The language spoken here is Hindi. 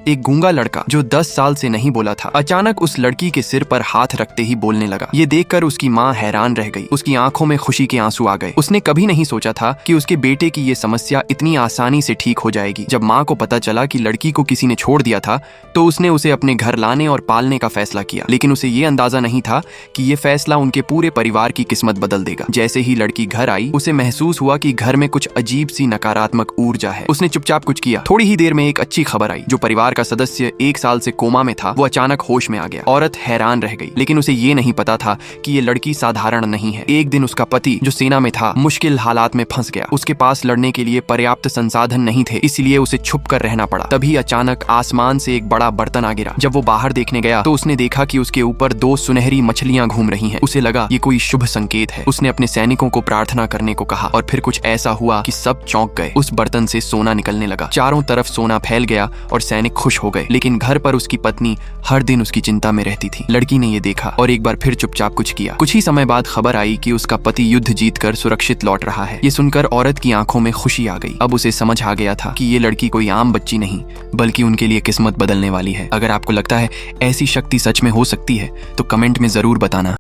एक गूंगा लड़का जो 10 साल से नहीं बोला था अचानक उस लड़की के सिर पर हाथ रखते ही बोलने लगा। ये देखकर उसकी माँ हैरान रह गई। उसकी आंखों में खुशी के आंसू आ गए। उसने कभी नहीं सोचा था कि उसके बेटे की ये समस्या इतनी आसानी से ठीक हो जाएगी। जब माँ को पता चला कि लड़की को किसी ने छोड़ दिया था तो उसने उसे अपने घर लाने और पालने का फैसला किया, लेकिन उसे ये अंदाजा नहीं था कि ये फैसला उनके पूरे परिवार की किस्मत बदल देगा। जैसे ही लड़की घर आई उसे महसूस हुआ कि घर में कुछ अजीब सी नकारात्मक ऊर्जा है। उसने चुपचाप कुछ किया। थोड़ी ही देर में एक अच्छी खबर आई। जो परिवार का सदस्य 1 साल से कोमा में था वो अचानक होश में आ गया। औरत हैरान रह गई, लेकिन उसे ये नहीं पता था कि ये लड़की साधारण नहीं है। एक दिन उसका पति जो सेना में था मुश्किल हालात में फंस गया। उसके पास लड़ने के लिए पर्याप्त संसाधन नहीं थे, इसलिए उसे छुप कर रहना पड़ा। तभी अचानक आसमान से एक बड़ा बर्तन आ गिरा। जब वो बाहर देखने गया तो उसने देखा कि उसके ऊपर 2 सुनहरी मछलियां घूम रही हैं। उसे लगा ये कोई शुभ संकेत है। उसने अपने सैनिकों को प्रार्थना करने को कहा और फिर कुछ ऐसा हुआ कि सब चौंक गए। उस बर्तन से सोना निकलने लगा। चारों तरफ सोना फैल गया और सैनिक खुश हो गए, लेकिन घर पर उसकी पत्नी हर दिन उसकी चिंता में रहती थी। लड़की ने ये देखा और एक बार फिर चुपचाप कुछ किया। कुछ ही समय बाद खबर आई कि उसका पति युद्ध जीतकर सुरक्षित लौट रहा है। ये सुनकर औरत की आंखों में खुशी आ गई। अब उसे समझ आ गया था कि ये लड़की कोई आम बच्ची नहीं बल्कि उनके लिए किस्मत बदलने वाली है। अगर आपको लगता है ऐसी शक्ति सच में हो सकती है तो कमेंट में जरूर बताना।